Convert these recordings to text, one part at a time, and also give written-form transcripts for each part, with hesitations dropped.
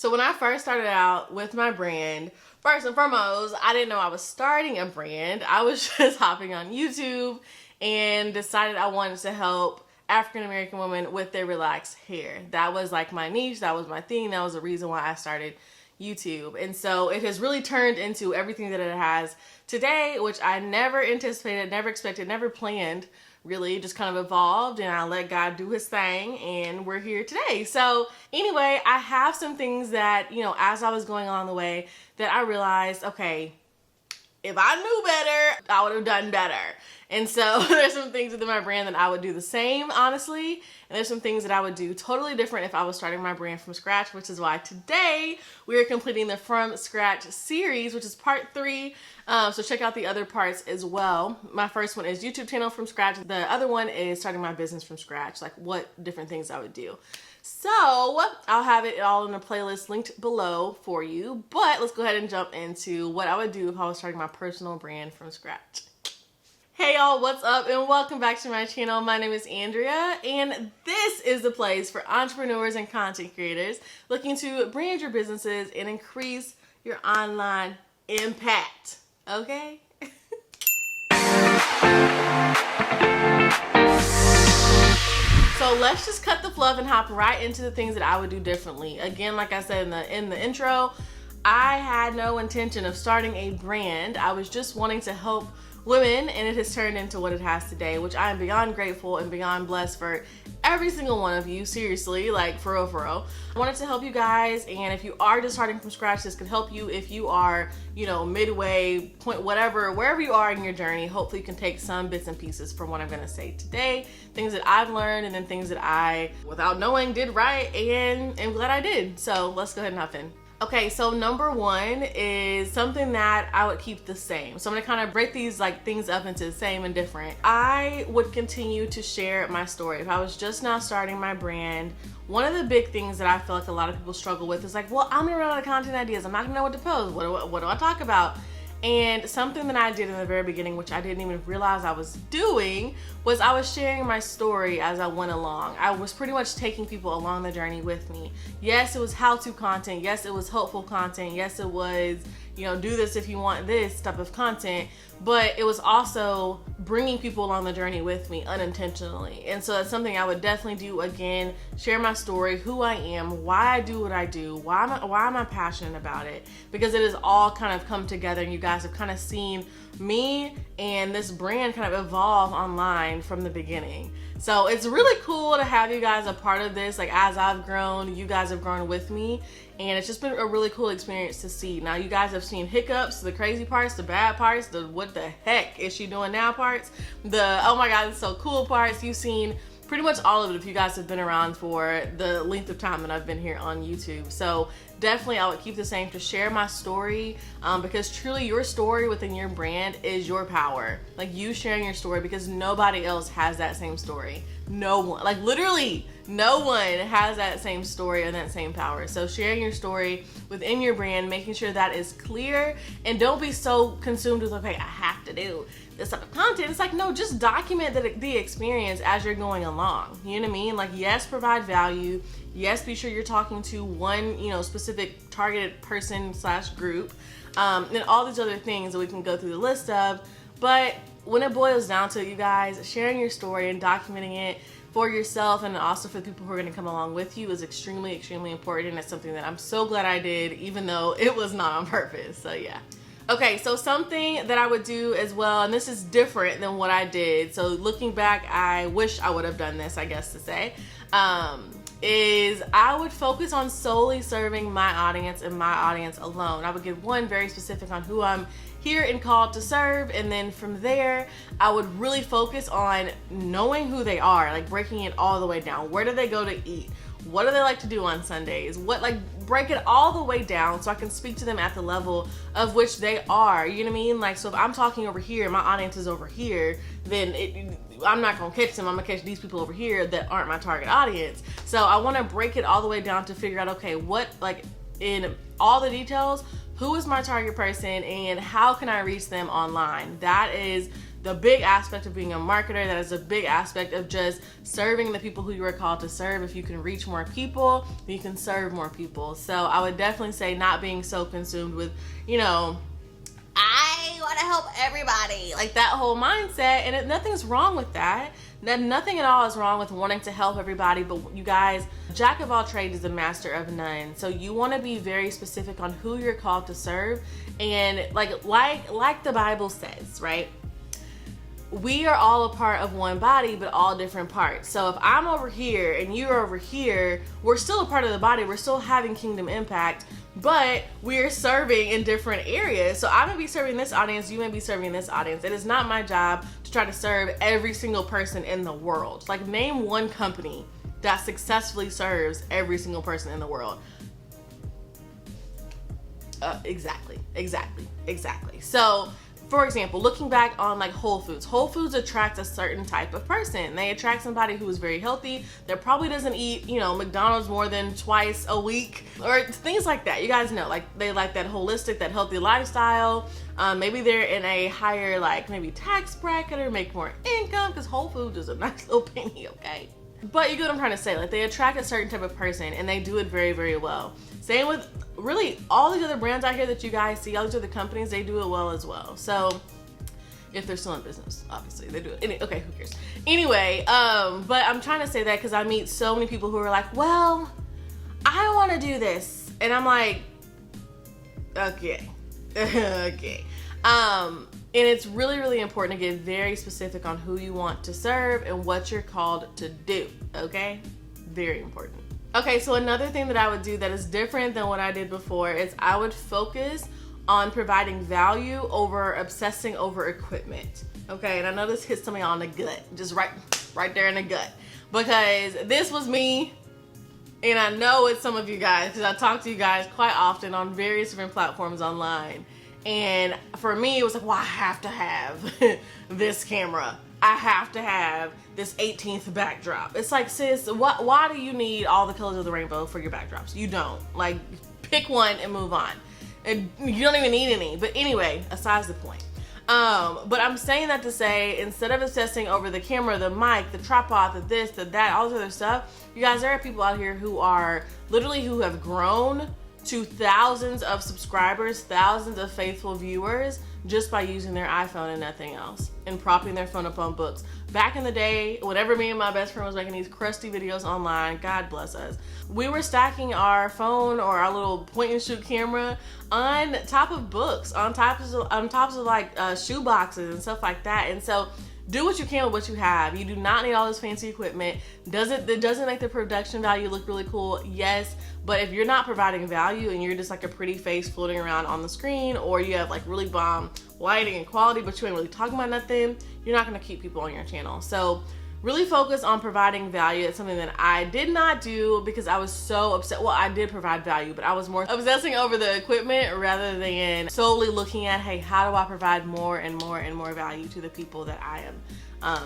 So when I first started out with my brand, first and foremost, I didn't know I was starting a brand. I was just hopping on YouTube and decided I wanted to help African American women with their relaxed hair. That was like my niche, that was my thing, that was the reason why I started YouTube. And so it has really turned into everything that it has today, which I never anticipated, never expected, never planned. Really just kind of evolved, and I let God do his thing, and we're here today. So anyway, I have some things that, as I was going on the way, that I realized, okay, if I knew better, I would have done better. And so there's some things within my brand that I would do the same, honestly. And there's some things that I would do totally different if I was starting my brand from scratch, which is why today we are completing the From Scratch series, which is part 3. So check out the other parts as well. My first one is YouTube channel from scratch. The other one is starting my business from scratch, like what different things I would do. So I'll have it all in a playlist linked below for you, but let's go ahead and jump into what I would do if I was starting my personal brand from scratch. Hey y'all, what's up and welcome back to my channel. My name is Andrea and this is the place for entrepreneurs and content creators looking to brand your businesses and increase your online impact, okay? So let's just cut the fluff and hop right into the things that I would do differently. Again, like I said in the intro, I had no intention of starting a brand. I was just wanting to help women, and it has turned into what it has today, which I am beyond grateful and beyond blessed for every single one of you. Seriously, like for real, for real. I wanted to help you guys, and if you are just starting from scratch, this could help you. If you are, midway, point, whatever, wherever you are in your journey, hopefully you can take some bits and pieces from what I'm gonna say today, things that I've learned, and then things that I, without knowing, did right, and am glad I did. So let's go ahead and hop in. Okay, so number 1 is something that I would keep the same. So I'm gonna kind of break these things up into the same and different. I would continue to share my story. If I was just now starting my brand, one of the big things that I feel like a lot of people struggle with is well, I'm gonna run out of content ideas. I'm not gonna know what to post. What do I talk about? And something that I did in the very beginning, which I didn't even realize I was doing, was I was sharing my story as I went along. I was pretty much taking people along the journey with me. Yes, it was how-to content. Yes, it was helpful content. Yes, it was, do this if you want this type of content. But it was also bringing people along the journey with me unintentionally. And so that's something I would definitely do again, share my story, who I am, why I do what I do, why am I passionate about it? Because it has all kind of come together, and you guys have kind of seen me and this brand kind of evolve online from the beginning. So it's really cool to have you guys a part of this. As I've grown, you guys have grown with me, and it's just been a really cool experience to see. Now you guys have seen hiccups, the crazy parts, the bad parts, the what the heck is she doing now parts, the oh my god it's so cool parts. You've seen pretty much all of it if you guys have been around for the length of time that I've been here on YouTube. So definitely I would keep the same to share my story, because truly your story within your brand is your power. You sharing your story, because nobody else has that same story. No one, literally no one has that same story and that same power. So sharing your story within your brand, making sure that is clear, and don't be so consumed with, okay, I have to do this type of content. It's no, just document the experience as you're going along. You know what I mean? Yes, provide value. Yes, be sure you're talking to one, specific targeted person / group, and all these other things that we can go through the list of. But when it boils down to it, you guys, sharing your story and documenting it for yourself and also for the people who are going to come along with you is extremely, extremely important. And it's something that I'm so glad I did, even though it was not on purpose. So yeah. Okay, so something that I would do as well, and this is different than what I did. So looking back, I wish I would have done this, I guess to say, is I would focus on solely serving my audience and my audience alone. I would get one very specific on who I'm here and called to serve, and then from there I would really focus on knowing who they are, breaking it all the way down. Where do they go to eat? What do they like to do on Sundays? Break it all the way down so I can speak to them at the level of which they are. You know what I mean? So if I'm talking over here, my audience is over here, then I'm not gonna catch them. I'm gonna catch these people over here that aren't my target audience. So I wanna break it all the way down to figure out, okay, what, in all the details, who is my target person and how can I reach them online? That is the big aspect of being a marketer. That is a big aspect of just serving the people who you are called to serve. If you can reach more people, you can serve more people. So I would definitely say not being so consumed with, you know, I want to help everybody, like that whole mindset. And nothing's wrong with that. Nothing at all is wrong with wanting to help everybody. But you guys, jack of all trades is a master of none. So you want to be very specific on who you're called to serve. And like the Bible says, right? We are all a part of one body, but all different parts. So if I'm over here and you're over here, we're still a part of the body. We're still having kingdom impact, but we're serving in different areas. So I may be serving this audience, you may be serving this audience. It is not my job to try to serve every single person in the world. Like, name one company that successfully serves every single person in the world. Exactly. So, for example, looking back on like Whole Foods attracts a certain type of person. They attract somebody who is very healthy, that probably doesn't eat, you know, McDonald's more than twice a week, or things like that. You guys know, like, they like that holistic, that healthy lifestyle. Maybe they're in a higher, like, maybe tax bracket or make more income, because Whole Foods is a nice little penny, okay? But you get what I'm trying to say. Like, they attract a certain type of person, and they do it very, very well. Same with really all these other brands out here that you guys see, all these other companies, they do it well as well. So if they're still in business, obviously they do it. Okay, who cares? Anyway, but I'm trying to say that because I meet so many people who are like, well, I want to do this. And I'm like, okay. And it's really, really important to get very specific on who you want to serve and what you're called to do, okay? Very important. Okay, so another thing that I would do that is different than what I did before is I would focus on providing value over obsessing over equipment. Okay, and I know this hits somebody on the gut, just right there in the gut, because this was me, and I know it's some of you guys, because I talk to you guys quite often on various different platforms online. And for me, it was like, well, I have to have this camera. I have to have this 18th backdrop. It's like, sis, why do you need all the colors of the rainbow for your backdrops? You don't. Like, pick one and move on. And you don't even need any. But anyway, besides the point. But I'm saying that to say, instead of obsessing over the camera, the mic, the tripod, the this, the that, all this other stuff, you guys, there are people out here who have grown to thousands of subscribers, thousands of faithful viewers, just by using their iPhone and nothing else, and propping their phone up on books. Back in the day, whenever me and my best friend was making these crusty videos online, God bless us, we were stacking our phone or our little point and shoot camera on top of books, on tops of like shoe boxes and stuff like that. And so do what you can with what you have. You do not need all this fancy equipment. It doesn't make the production value look really cool, yes, but if you're not providing value and you're just like a pretty face floating around on the screen, or you have like really bomb lighting and quality, but you ain't really talking about nothing, you're not gonna keep people on your channel. So really focus on providing value. It's something that I did not do because I was so upset. Well, I did provide value, but I was more obsessing over the equipment rather than solely looking at, hey, how do I provide more and more and more value to the people that I am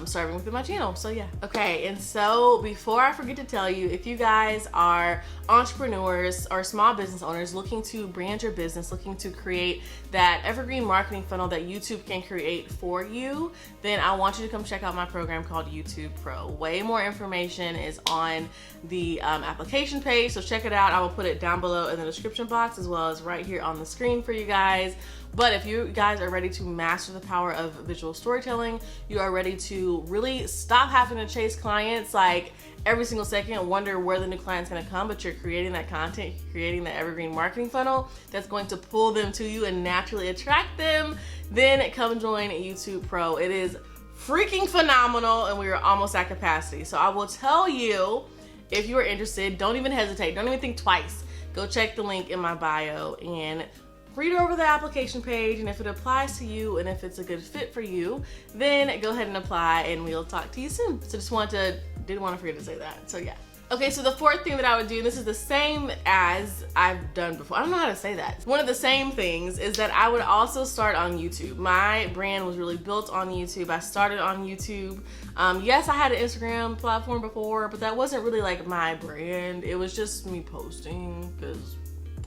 serving within my channel. So yeah. Okay, and so before I forget to tell you, if you guys are entrepreneurs or small business owners looking to brand your business, looking to create that evergreen marketing funnel that YouTube can create for you, then I want you to come check out my program called YouTube Pro. Way more information is on the application page, so check it out. I will put it down below in the description box, as well as right here on the screen for you guys. But if you guys are ready to master the power of visual storytelling, you are ready to really stop having to chase clients like every single second and wonder where the new client's gonna come, but you're creating that content, you're creating that evergreen marketing funnel that's going to pull them to you and naturally attract them, then come join YouTube Pro. It is freaking phenomenal, and we are almost at capacity. So I will tell you, if you are interested, don't even hesitate, don't even think twice. Go check the link in my bio and read over the application page, and if it applies to you and if it's a good fit for you, then go ahead and apply, and we'll talk to you soon. So didn't want to forget to say that. So yeah. Okay, so the fourth thing that I would do, and this is the same as I've done before. I don't know how to say that. One of the same things is that I would also start on YouTube. My brand was really built on YouTube. I started on YouTube. Yes, I had an Instagram platform before, but that wasn't really like my brand. It was just me posting because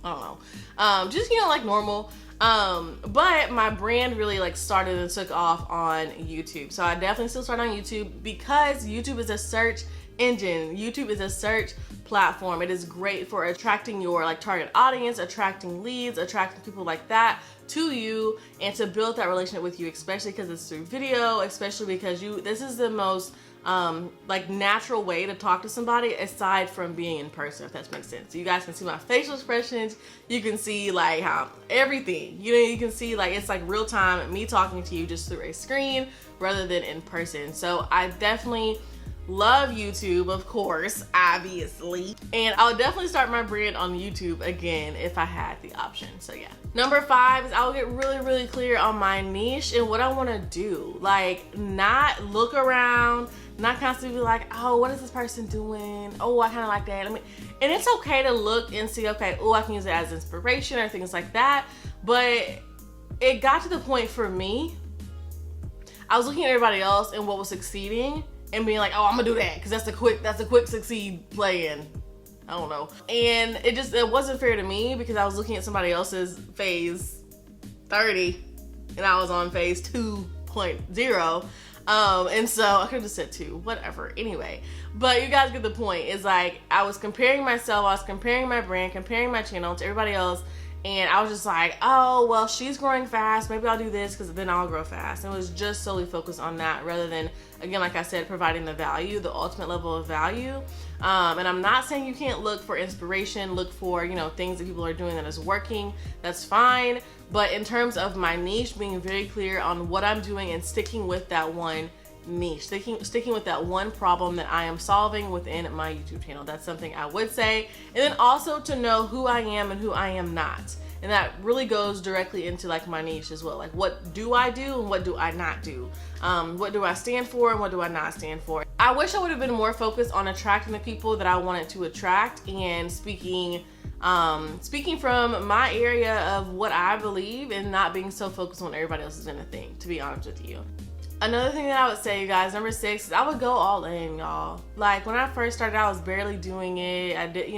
I don't know. Just, like normal. But my brand really like started and took off on YouTube. So I definitely still start on YouTube because YouTube is a search engine. YouTube is a search platform. It is great for attracting your like target audience, attracting leads, attracting people like that to you, and to build that relationship with you, especially because it's through video, especially because this is the most like natural way to talk to somebody aside from being in person, if that makes sense. So you guys can see my facial expressions, you can see like how everything, you can see like it's like real time me talking to you just through a screen rather than in person. So I definitely love YouTube, of course, obviously, and I would definitely start my brand on YouTube again if I had the option. So yeah. Number 5 is I will get really clear on my niche and what I want to do. Like, not look around, not constantly be like, oh, what is this person doing? Oh, I kind of like that. And it's okay to look and see, okay, oh, I can use it as inspiration or things like that. But it got to the point for me, I was looking at everybody else and what was succeeding and being like, oh, I'm gonna do that because that's a quick succeed plan. I don't know. And it wasn't fair to me because I was looking at somebody else's phase 30 and I was on phase 2.0. And so I could have just said 2, whatever. Anyway, but you guys get the point. It's like I was comparing myself, I was comparing my brand, comparing my channel to everybody else. And I was just like, oh, well, she's growing fast. Maybe I'll do this because then I'll grow fast. And it was just solely focused on that rather than, again, like I said, providing the value, the ultimate level of value. And I'm not saying you can't look for inspiration, look for, things that people are doing that is working. That's fine. But in terms of my niche, being very clear on what I'm doing and sticking with that one niche, sticking with that one problem that I am solving within my YouTube channel. That's something I would say. And then also to know who I am and who I am not. And that really goes directly into like my niche as well. Like, what do I do and what do I not do? What do I stand for and what do I not stand for? I wish I would have been more focused on attracting the people that I wanted to attract and speaking from my area of what I believe and not being so focused on everybody else is gonna think, to be honest with you. Another thing that I would say, you guys, number 6, is I would go all in, y'all. Like, when I first started, I was barely doing it. I did,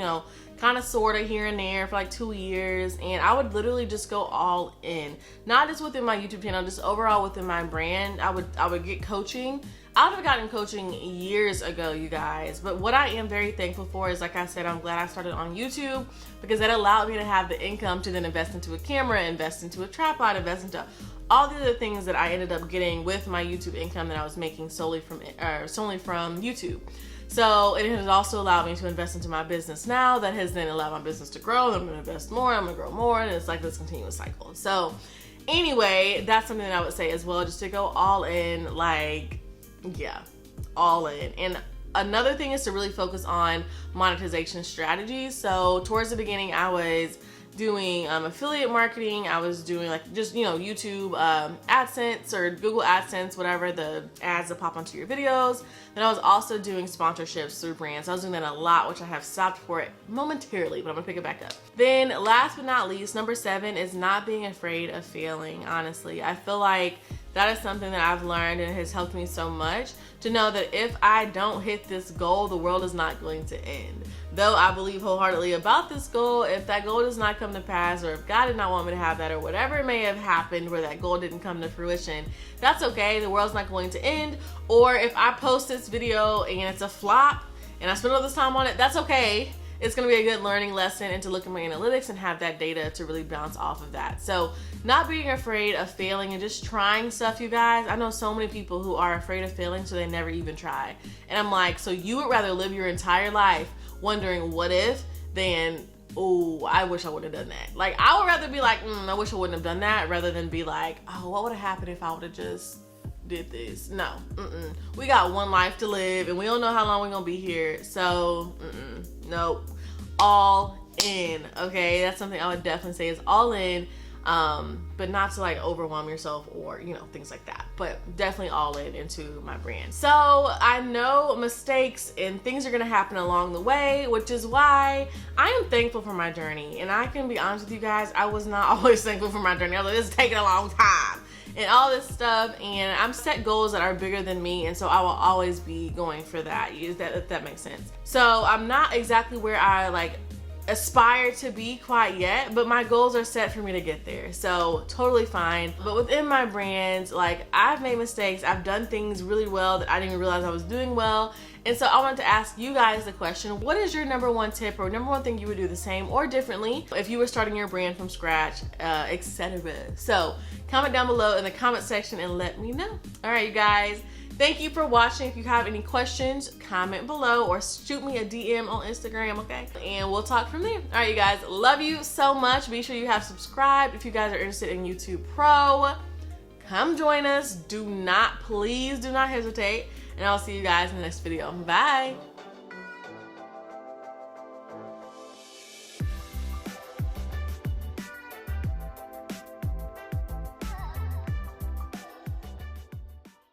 kind of sort of here and there for like 2 years, and I would literally just go all in. Not just within my YouTube channel, just overall within my brand. I would get coaching. I would have gotten coaching years ago, you guys. But what I am very thankful for is, like I said, I'm glad I started on YouTube because that allowed me to have the income to then invest into a camera, invest into a tripod, invest into all the other things that I ended up getting with my YouTube income that I was making solely from YouTube. So it has also allowed me to invest into my business now. That has then allowed my business to grow. I'm gonna invest more, I'm gonna grow more, and it's like this continuous cycle. So anyway, that's something that I would say as well, just to go all in, like, yeah, all in. And another thing is to really focus on monetization strategies. So towards the beginning, I was doing affiliate marketing. I was doing like just YouTube AdSense or Google AdSense, whatever, the ads that pop onto your videos. Then I was also doing sponsorships through brands. I was doing that a lot, which I have stopped for it momentarily, but I'm gonna pick it back up. Then last but not least, number 7 is not being afraid of failing. Honestly, I feel like that is something that I've learned and it has helped me so much to know that if I don't hit this goal, the world is not going to end. Though I believe wholeheartedly about this goal, if that goal does not come to pass, or if God did not want me to have that, or whatever may have happened where that goal didn't come to fruition, that's okay. The world's not going to end. Or if I post this video and it's a flop and I spend all this time on it, that's okay. It's gonna be a good learning lesson, and to look at my analytics and have that data to really bounce off of that. So not being afraid of failing and just trying stuff, you guys. I know so many people who are afraid of failing, so they never even try. And I'm like, so you would rather live your entire life wondering what if than, oh, I wish I would have done that. Like, I would rather be like, I wish I wouldn't have done that, rather than be like, oh, what would have happened if I would have just did this? No, we got one life to live and we don't know how long we're gonna be here. So nope, all in. Okay, that's something I would definitely say is all in, but not to like overwhelm yourself or things like that, but definitely all in into my brand. So I know mistakes and things are gonna happen along the way, which is why I am thankful for my journey. And I can be honest with you guys, I was not always thankful for my journey. I was like, this is taking a long time and all this stuff, and I'm set goals that are bigger than me, and so I will always be going for that, if that makes sense. So I'm not exactly where I like aspire to be quite yet, but my goals are set for me to get there, so totally fine. But within my brand, like, I've made mistakes, I've done things really well that I didn't even realize I was doing well. And so I wanted to ask you guys the question, what is your number one tip or number one thing you would do the same or differently if you were starting your brand from scratch, etc. So comment down below in the comment section and let me know. All right, you guys, thank you for watching. If you have any questions, comment below or shoot me a DM on Instagram, okay? And we'll talk from there. All right, you guys, love you so much. Be sure you have subscribed. If you guys are interested in YouTube Pro, come join us. Please do not hesitate. And I'll see you guys in the next video. Bye.